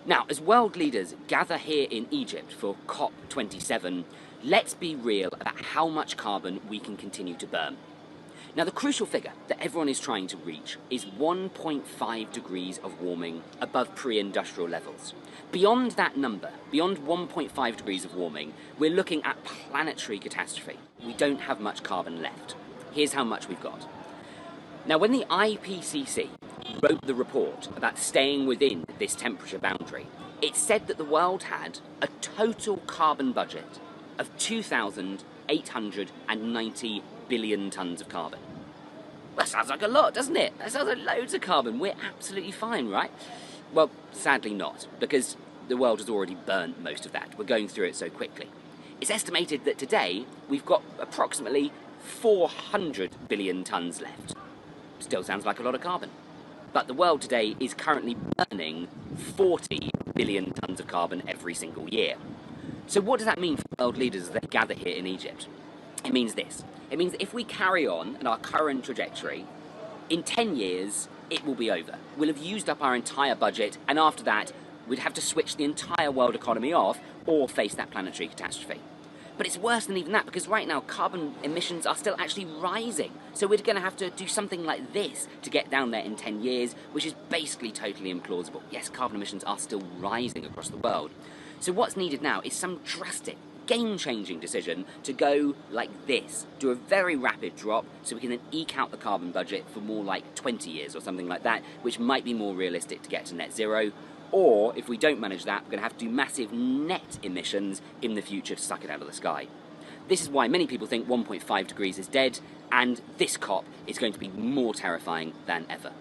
Now, as world leaders gather here in Egypt for COP27, let's be real about how much carbon we can continue to burn. Now, the crucial figure that everyone is trying to reach is 1.5 degrees of warming above pre-industrial levels. Beyond that number, beyond 1.5 degrees of warming, we're looking at planetary catastrophe. We don't have much carbon left. Here's how much we've got. Now, when the IPCC wrote the report about staying within this temperature boundary, it said that the world had a total carbon budget of 2,890 billion tonnes of carbon. That sounds like a lot, doesn't it? That sounds like loads of carbon. We're absolutely fine, right? Well, sadly not, because the world has already burnt most of that. We're going through it so quickly. It's estimated that today we've got approximately 400 billion tonnes left. Still sounds like a lot of carbon. But the world today is currently burning 40 billion tonnes of carbon every single year. So what does that mean for world leaders as they gather here in Egypt? It means this. It means that if we carry on at our current trajectory, in 10 years, it will be over. We'll have used up our entire budget, and after that, we'd have to switch the entire world economy off or face that planetary catastrophe. But it's worse than even that, because right now carbon emissions are still actually rising. So we're going to have to do something like this to get down there in 10 years, which is basically totally implausible. Yes, carbon emissions are still rising across the world. So what's needed now is some drastic, game-changing decision to go like this, do a very rapid drop, so we can then eke out the carbon budget for more like 20 years or something like that, which might be more realistic to get to net zero. Or, if we don't manage that, we're going to have to do massive net emissions in the future to suck it out of the sky. This is why many people think 1.5 degrees is dead, and this COP is going to be more terrifying than ever.